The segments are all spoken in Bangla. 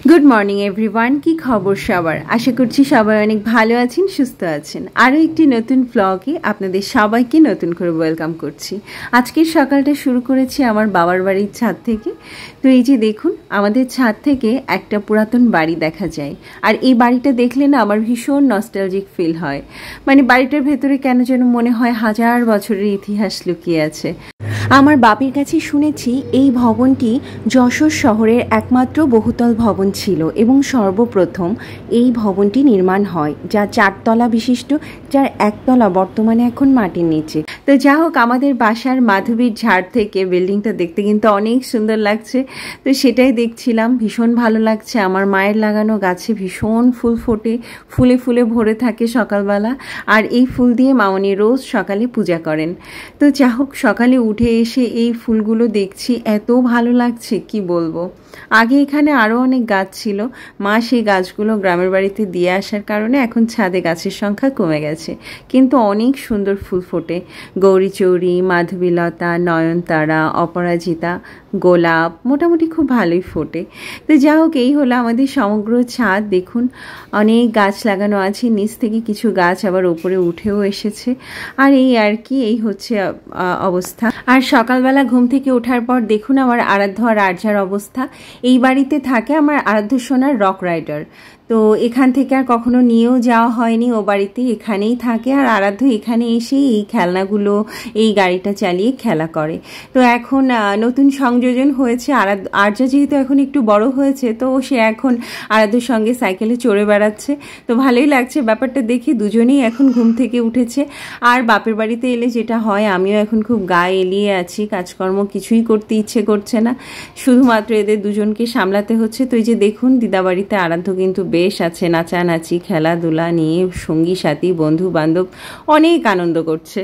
গুড মর্নিং এভরিওয়ান, কি খবর সবার? আশা করছি সবাই অনেক ভালো আছেন, সুস্থ আছেন। আরও একটি নতুন ব্লগে আপনাদের সবাইকে নতুন করে ওয়েলকাম করছি। আজকের সকালটা শুরু করেছি আমার বাবার বাড়ির ছাদ থেকে। তো এই যে দেখুন, আমাদের ছাদ থেকে একটা পুরাতন বাড়ি দেখা যায়। আর এই বাড়িটা দেখলে না আমার ভীষণ নস্টালজিক ফিল হয়। মানে বাড়িটার ভেতরে কেন যেন মনে হয় হাজার বছরের ইতিহাস লুকিয়ে আছে। আমার বাপের কাছে শুনেছি এই ভবনটি যশোর শহরের একমাত্র বহুতল ভবন ছিল এবং সর্বপ্রথম এই ভবনটি নির্মাণ হয়, যা 4 তলা বিশিষ্ট, যার 1 তলা বর্তমানে এখন মাটির নিচে। তো যা হোক, আমাদের বাসার মাধবীর ঝাড় থেকে বিল্ডিংটা দেখতে কিন্তু অনেক সুন্দর লাগছে। তো সেটাই দেখছিলাম, ভীষণ ভালো লাগছে। আমার মায়ের লাগানো গাছে ভীষণ ফুল ফোটে, ফুলে ফুলে ভরে থাকে সকালবেলা। আর এই ফুল দিয়ে মামনি রোজ সকালে পূজা করেন। তো যা হোক, সকালে উঠে এসে এই ফুলগুলো দেখছি, এত ভালো লাগছে কি বলবো। আগে এখানে আরও অনেক গাছ ছিল, মা সেই গাছগুলো গ্রামের বাড়িতে দিয়ে আসার কারণে এখন ছাদে গাছের সংখ্যা কমে গেছে, কিন্তু অনেক সুন্দর ফুল ফোটে। গৌরীচৌরি, মাধবীলতা, নয়নতারা, অপরাজিতা, গোলাপ মোটামুটি খুব ভালোই ফোটে। তো যা হোক, এই হলো আমাদের সমগ্র ছাদ। দেখুন, অনেক গাছ লাগানো আছে, নিচ থেকে কিছু গাছ আবার উপরে উঠেও এসেছে। আর এই আর কি, এই হচ্ছে অবস্থা। আর সকালবেলা ঘুম থেকে ওঠার পর দেখুন আমার আরাধ্য আর আর্যার অবস্থা। এই বাড়িতে থাকে আমার আরাধ্য সোনার রক রাইডার। তো এখান থেকে আর কখনো নিয়েও যাওয়া হয়নি ও বাড়িতে, এখানেই থাকে। আর আরাধ্য এখানে এসে এই খেলনাগুলো, এই গাড়িটা চালিয়ে খেলা করে। তো এখন নতুন সংযোজন হয়েছে, আর্য যেহেতু এখন একটু বড় হয়েছে, তো সে এখন আরাধ্যর সঙ্গে সাইকেলে চড়ে বেড়াচ্ছে। তো ভালোই লাগছে ব্যাপারটা দেখে। দুজনেই এখন ঘুম থেকে উঠেছে। আর বাপের বাড়িতে এলে যেটা হয়, আমিও এখন খুব গায়ে এলিয়ে আছি, কাজকর্ম কিছুই করতে ইচ্ছে করছে না, শুধুমাত্র এদের দুজনকে সামলাতে হচ্ছে। তো এই যে দেখুন, দিদাবাড়িতে আরাধ্য কিন্তু বেশ আছে, নাচানাচি খেলাধুলা নিয়ে সঙ্গী সাথী বন্ধু বান্ধব অনেক আনন্দ করছে।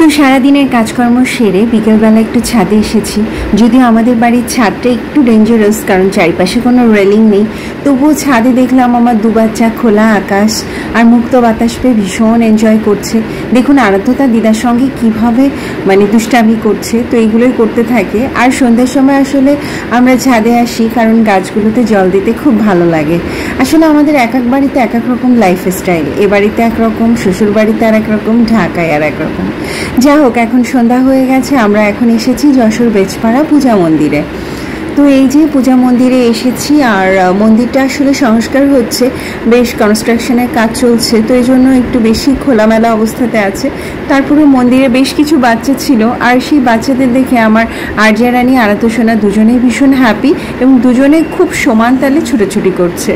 তো সারাদিনের কাজকর্ম সেরে বিকেলবেলা একটু ছাদে এসেছি। যদিও আমাদের বাড়ির ছাদটা একটু ডেঞ্জারাস, কারণ চারিপাশে কোনো রেলিং নেই, তবুও ছাদে দেখলাম আমার 2 বাচ্চা খোলা আকাশ আর মুক্ত বাতাস পেয়ে ভীষণ এনজয় করছে। দেখুন আরাধ্য তার দিদার সঙ্গে কীভাবে দুষ্টামি করছে। তো এইগুলোই করতে থাকে। আর সন্ধ্যার সময় আসলে আমরা ছাদে আসি, কারণ গাছগুলোতে জল দিতে খুব ভালো লাগে। আসলে আমাদের এক এক বাড়িতে এক এক রকম লাইফস্টাইল। এ বাড়িতে একরকম, শ্বশুর বাড়িতে আর একরকম, ঢাকায় আর একরকম। যা হোক, এখন সন্ধ্যা হয়ে গেছে, আমরা এখন এসেছি যশোর বেচপাড়া পূজা মন্দিরে। তো এই যে পূজা মন্দিরে এসেছি, আর মন্দিরটা আসলে সংস্কার হচ্ছে, বেশ কনস্ট্রাকশনের কাজ চলছে, তো এই জন্য একটু বেশি খোলামেলা অবস্থাতে আছে। তারপরে মন্দিরে বেশ কিছু বাচ্চা ছিল, আর সেই বাচ্চাদের দেখে আমার আর্যা রানী, আরাধ্য সোনা দুজনেই ভীষণ হ্যাপি এবং দুজনেই খুব সমান তালে ছুটোছুটি করছে।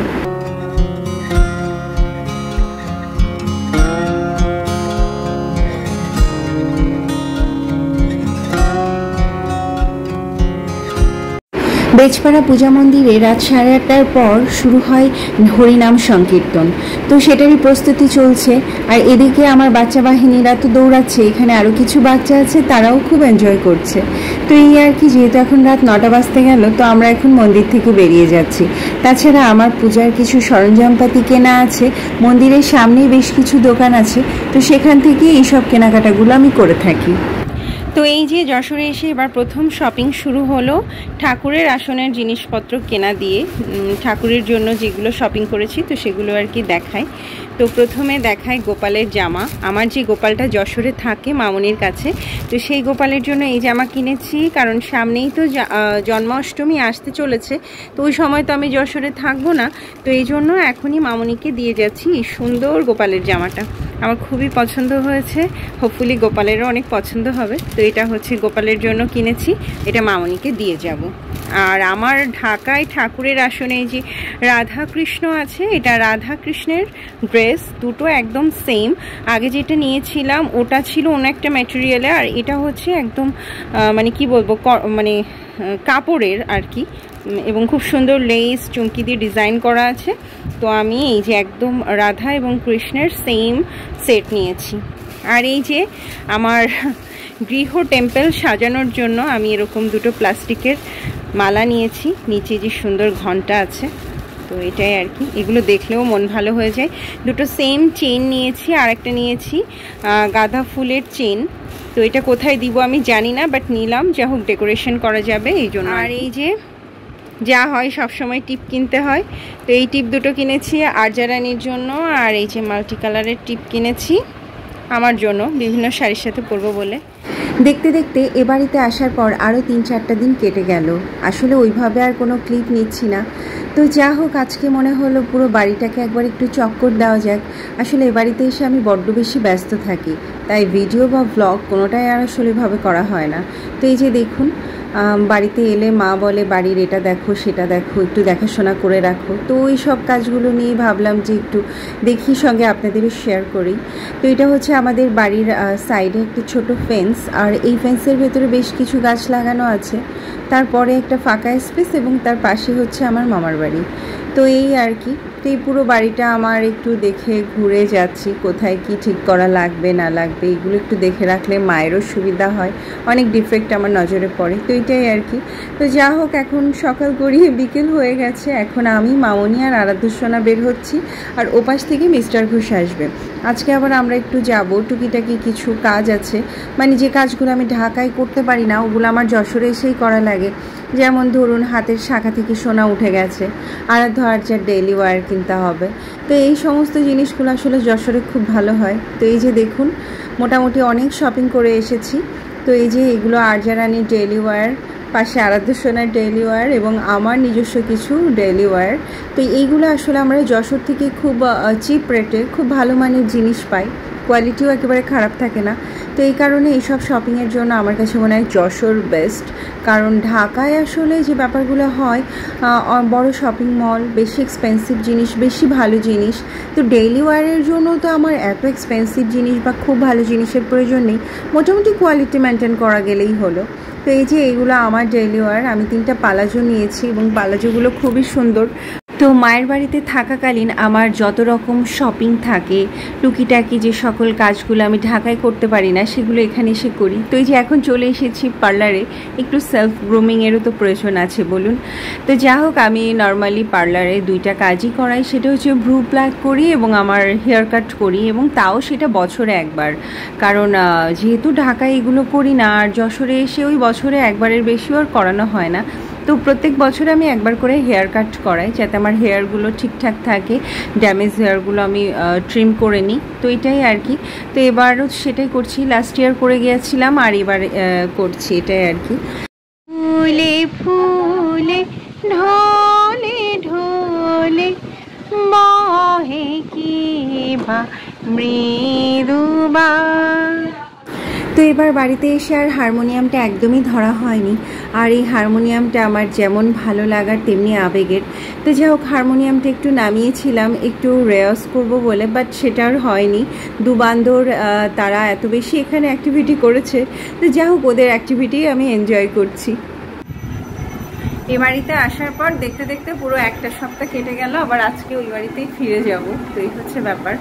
বেচপাড়া পূজা মন্দিরে রাত 8:30টার পর শুরু হয় হরিনাম সংকীর্তন। তো সেটারই প্রস্তুতি চলছে। আর এদিকে আমার বাচ্চা বাহিনীরা তো দৌড়াচ্ছে, এখানে আরও কিছু বাচ্চা আছে, তারাও খুব এনজয় করছে। তো এই আর কি, যেহেতু এখন রাত 9টা বাজতে গেল, তো আমরা এখন মন্দির থেকে বেরিয়ে যাচ্ছি। তাছাড়া আমার পূজার কিছু সরঞ্জামপাতি কেনা আছে, মন্দিরের সামনেই বেশ কিছু দোকান আছে, তো সেখান থেকে এইসব কেনাকাটাগুলো আমি করে থাকি। তো এই যে যশোরে এসে এবার প্রথম শপিং শুরু হলো ঠাকুরের আসনের জিনিসপত্র কেনা দিয়ে। ঠাকুরের জন্য যেগুলো শপিং করেছি, তো সেগুলো আর কি দেখায়। তো প্রথমে দেখায় গোপালের জামা। আমার যে গোপালটা যশোরে থাকে মামনির কাছে, তো সেই গোপালের জন্য এই জামা কিনেছি, কারণ সামনেই তো জন্মাষ্টমী আসতে চলেছে। তো ওই সময় তো আমি যশোরে থাকবো না, তো এই জন্য এখনই মামনিকে দিয়ে যাচ্ছি এই সুন্দর গোপালের জামাটা। আমার খুবই পছন্দ হয়েছে, হোপফুলি গোপালেরও অনেক পছন্দ হবে। তো এটা হচ্ছে গোপালের জন্য কিনেছি, এটা মামনিকে দিয়ে যাব। আর আমার ঢাকায় ঠাকুরের আসনে এই যে রাধা কৃষ্ণ আছে, এটা রাধা কৃষ্ণের ড্রেস, দুটো একদম সেম। আগে যেটা নিয়েছিলাম ওটা ছিল অন্য একটা ম্যাটেরিয়ালে, আর এটা হচ্ছে একদম কি বলবো, কাপড়ের আর কি, এবং খুব সুন্দর লেস চুমকি দিয়ে ডিজাইন করা আছে। তো আমি এই যে একদম রাধা এবং কৃষ্ণের সেম সেট নিয়েছি। আর এই যে আমার গৃহ টেম্পল সাজানোর জন্য আমি এরকম দুটো প্লাস্টিকের মালা নিয়েছি, নিচে যে সুন্দর ঘন্টা আছে। তো এটাই আর কি, এগুলো দেখলেও মন ভালো হয়ে যায়। দুটো সেম চেন নিয়েছি, আর একটা নিয়েছি গাঁদা ফুলের চেন। তো এটা কোথায় দিব আমি জানি না, বাট নিলাম, যা হোক ডেকোরেশন করা যাবে এই জন্য। আর এই যে যা হয় সব সময় টিপ কিনতে হয়, তো এই টিপ দুটো কিনেছি আরজারানির জন্য, আর এই যে মাল্টি কালারের টিপ কিনেছি আমার জন্য, বিভিন্ন শাড়ির সাথে পরবো বলে। দেখতে দেখতে এ বাড়িতে আসার পর আরও 3-4টা দিন কেটে গেল। আসলে ওইভাবে আর কোনো ক্লিপ নিচ্ছি না। তো যা হোক, আজকে মনে হলো পুরো বাড়িটাকে একবার একটু চক্কর দেওয়া যাক। আসলে এ বাড়িতে এসে আমি বড্ড বেশি ব্যস্ত থাকি, তাই ভিডিও বা ব্লগ কোনোটাই আর আসলে এভাবে করা হয় না। তো এই যে দেখুন, বাড়িতে এলে মা বলে বাড়ির এটা দেখো সেটা দেখো, একটু দেখাশোনা করে রাখো। তো ওই সব কাজগুলো নিয়ে ভাবলাম যে একটু দেখি, সঙ্গে আপনাদেরও শেয়ার করি। তো এটা হচ্ছে আমাদের বাড়ির সাইডে একটা ছোট ফেন্স, আর এই ফেন্সের ভেতরে বেশ কিছু গাছ লাগানো আছে। তারপরে একটা ফাঁকা স্পেস, এবং তার পাশে হচ্ছে আমার মামার বাড়ি। তো এই আর কি। তো এই পুরো বাড়িটা আমার একটু দেখে ঘুরে যাচ্ছি, কোথায় কি ঠিক করা লাগবে না লাগবে এগুলো একটু দেখে রাখলে মায়েরও সুবিধা হয়। অনেক ডিফেক্ট আমার নজরে পড়ে, তো এটাই আর কি। তো যা হোক, এখন সকাল গড়িয়ে বিকেল হয়ে গেছে। এখন আমি, মামনি আর আরাধ্যসোনা বের হচ্ছি, আর ওপাশ থেকে মিস্টার ঘোষ আসবে। আজকে আবার আমরা একটু যাব, টুকিটাকি কিছু কাজ আছে, মানে যে কাজগুলো আমি ঢাকায় করতে পারি না ওগুলো আমার যশোরে এসেই করা লাগে। যেমন ধরুন, হাতের শাখা থেকে সোনা উঠে গেছে, আরাধ্য আর্যার ডেইলি ওয়্যার কিনতে হবে। তো এই সমস্ত জিনিসগুলো আসলে যশোরে খুব ভালো হয়। তো এই যে দেখুন, মোটামুটি অনেক শপিং করে এসেছি। তো এই যে এগুলো আরজারানির ডেইলি ওয়্যার, পাশে আরাধ্যসোনার ডেইলি ওয়্যার, এবং আমার নিজস্ব কিছু ডেইলি ওয়্যার। তো এইগুলো আসলে আমরা যশোর থেকে খুব চিপ রেটে খুব ভালো মানের জিনিস পাই, কোয়ালিটিও একেবারে খারাপ থাকে না। তো এই কারণে এইসব শপিংয়ের জন্য আমার কাছে মনে হয় যশোর বেস্ট। কারণ ঢাকায় আসলে যে ব্যাপারগুলো হয়, বড় শপিং মল, বেশি এক্সপেন্সিভ জিনিস, বেশি ভালো জিনিস। তো ডেইলি ওয়্যারের জন্য তো আমার এত এক্সপেন্সিভ জিনিস বা খুব ভালো জিনিসের প্রয়োজন নেই, মোটামুটি কোয়ালিটি মেনটেন করা গেলেই হলো। তো এই যে এইগুলো আমার ডেইলি ওয়্যার। আমি 3টা পালাজো নিয়েছি, এবং পালাজোগুলো খুবই সুন্দর। তো মায়ের বাড়িতে থাকাকালীন আমার যত রকম শপিং থাকে, টুকিটাকি যে সকল কাজগুলো আমি ঢাকায় করতে পারি না, সেগুলো এখানে এসে করি। তো এই যে এখন চলে এসেছি পার্লারে, একটু সেলফ গ্রুমিংয়েরও তো প্রয়োজন আছে বলুন। তো যা হোক, আমি নর্মালি পার্লারে 2টা কাজই করাই, সেটা হচ্ছে ভ্রু প্লাক করি এবং আমার হেয়ার কাট করি, এবং তাও সেটা বছরে একবার। কারণ যেহেতু ঢাকায় এগুলো করি না, আর যশোরে এসে ওই বছরে একবারের বেশিও আর করানো হয় না। তো প্রত্যেক বছরে আমি একবার করে হেয়ার কাট করাই, যাতে আমার হেয়ারগুলো ঠিকঠাক থাকে, ড্যামেজ হেয়ারগুলো আমি ট্রিম করে নিই। তো এটাই আর কি। তো এবারও সেটাই করছি, লাস্ট ইয়ার করে গিয়েছিলাম, আর এবার করছি, এটাই আর কি। ফুলে ফুলে ঢলে ঢলে বহে কি বা মৃদুবা। তো এবার বাড়িতে এসে আর হারমোনিয়ামটা একদমই ধরা হয়নি। আর এই হারমোনিয়ামটা আমার যেমন ভালো লাগার তেমনি আবেগের। তো যাই হোক, হারমোনিয়ামটা একটু নামিয়েছিলাম একটু রেওয়াজ করবো বলে, বাট সেটা আর হয়নি। 2 বান্দর তারা এত বেশি এখানে অ্যাক্টিভিটি করেছে, তো যাই হোক, ওদের অ্যাক্টিভিটি আমি এনজয় করছি। এ বাড়িতে আসার পর দেখতে দেখতে পুরো একটা সপ্তাহ কেটে গেল, আবার আজকে ওই বাড়িতেই ফিরে যাব। তো এই হচ্ছে ব্যাপার।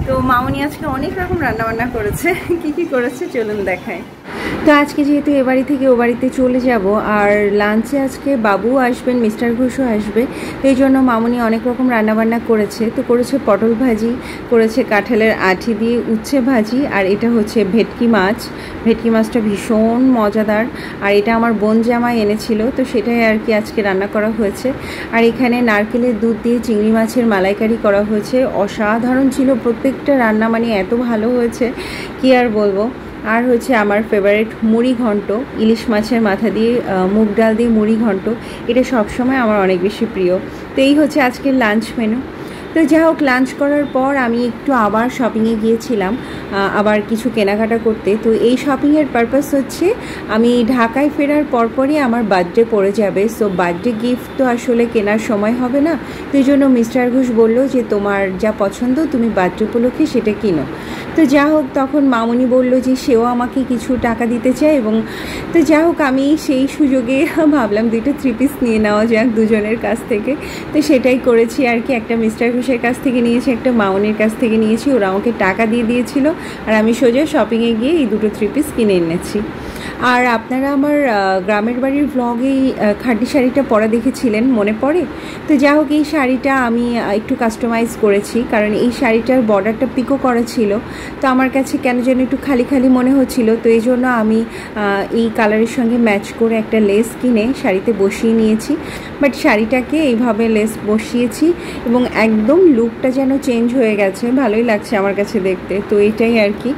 তো মামনি আজকে অনেক রকম রান্নাবান্না করেছে, কি কি করেছে চলুন দেখায়। তো আজকে যেহেতু এ বাড়ি থেকে ও বাড়িতে চলে যাব, আর লাঞ্চে আজকে বাবু আসবেন, মিস্টার ঘোষও আসবে, এই জন্য মামনি অনেক রকম রান্নাবান্না করেছে। তো করেছে পটল ভাজি, করেছে কাঁঠালের আঠি দিয়ে উচ্ছে ভাজি, আর এটা হচ্ছে ভেটকি মাছ। ভেটকি মাছটা ভীষণ মজাদার, আর এটা আমার বোন জামাই এনেছিল, তো সেটাই আর কি আজকে রান্না করা হয়েছে। আর এখানে নারকেলের দুধ দিয়ে চিংড়ি মাছের মালাইকারি করা হয়েছে, অসাধারণ ছিল প্রত্যেকটা রান্না, মানে এত ভালো হয়েছে কি আর বলবো। আর হচ্ছে আমার ফেভারিট মুড়ি ঘন্ট, ইলিশ মাছের মাথা দিয়ে মুগ ডাল দিয়ে মুড়ি ঘন্ট, এটা সবসময় আমার অনেক বেশি প্রিয়। তো এই হচ্ছে আজকের লাঞ্চ মেনু। তো যাই হোক, লাঞ্চ করার পর আমি একটু আবার শপিংয়ে গিয়েছিলাম, আবার কিছু কেনাকাটা করতে। তো এই শপিংয়ের পারপাস হচ্ছে, আমি ঢাকায় ফেরার পরপরই আমার বার্থডে পড়ে যাবে। সো বার্থডে গিফট তো আসলে কেনার সময় হবে না, তো এই জন্য মিস্টার ঘোষ বললো যে তোমার যা পছন্দ তুমি বার্থডে উপলক্ষে সেটা কিনো। তো যা হোক, তখন মামনি বলল যে সেও আমাকে কিছু টাকা দিতে চায়, এবং তো যা হোক, আমি সেই সুযোগে ভাবলাম 2টা 3 পিস নিয়ে নেওয়া যাক দুজনের কাছ থেকে। তো সেটাই করেছি আর কি। একটা মিস্টার ঘোষের কাছ থেকে নিয়েছি, একটা মামনির কাছ থেকে নিয়েছি। ওরা আমাকে টাকা দিয়ে দিয়েছিল, আর আমি সোজা শপিংয়ে গিয়ে এই 2টো 3 পিস কিনে এনেছি। আর আপনারা আমার গ্রামের বাড়ির ব্লগে খাঁটি শাড়িটা পরা দেখেছিলেন, মনে পড়ে? তো যা হোক, এই শাড়িটা আমি একটু কাস্টমাইজ করেছি, কারণ এই শাড়িটার বর্ডারটা পিকো করা ছিল। তো আমার কাছে কেন যেন একটু খালি খালি মনে হচ্ছিল, তো এই জন্য আমি এই কালারের সঙ্গে ম্যাচ করে একটা লেস কিনে শাড়িতে বসিয়ে নিয়েছি। বাট শাড়িটাকে এইভাবে লেস বসিয়েছি এবং একদম লুকটা যেন চেঞ্জ হয়ে গেছে, ভালোই লাগছে আমার কাছে দেখতে। তো এটাই আর কি।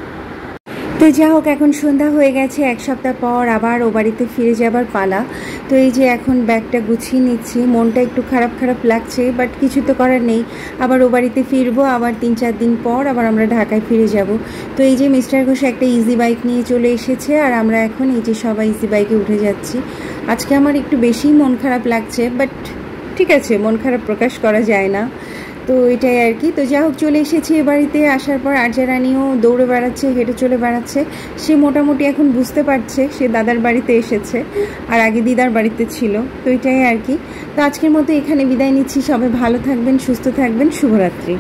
তো যা হোক, এখন সন্ধ্যা হয়ে গেছে, এক সপ্তাহ পর আবার ও বাড়িতে ফিরে যাবার পালা। তো এই যে এখন ব্যাগটা গুছিয়ে নিচ্ছি, মনটা একটু খারাপ খারাপ লাগছে, বাট কিছু তো করার নেই। আবার ও বাড়িতে ফিরবো, আবার 3-4 দিন পর আবার আমরা ঢাকায় ফিরে যাব। তো এই যে মিস্টার ঘোষ একটা ইজি বাইক নিয়ে চলে এসেছে, আর আমরা এখন এই যে সবাই ইজি বাইকে উঠে যাচ্ছি। আজকে আমার একটু বেশিই মন খারাপ লাগছে, বাট ঠিক আছে, মন খারাপ প্রকাশ করা যায় না। তো এটাই আর কি। তো যা হোক, চলে এসেছি এ বাড়িতে। আসার পর আরজা রানীও দৌড়ে বেড়াচ্ছে, হেঁটে চলে বেড়াচ্ছে। সে মোটামুটি এখন বুঝতে পারছে সে দাদার বাড়িতে এসেছে, আর আগে দিদার বাড়িতে ছিল। তো এটাই আর কি। তো আজকের মতো এখানে বিদায় নিচ্ছি। সবাই ভালো থাকবেন, সুস্থ থাকবেন, শুভরাত্রি।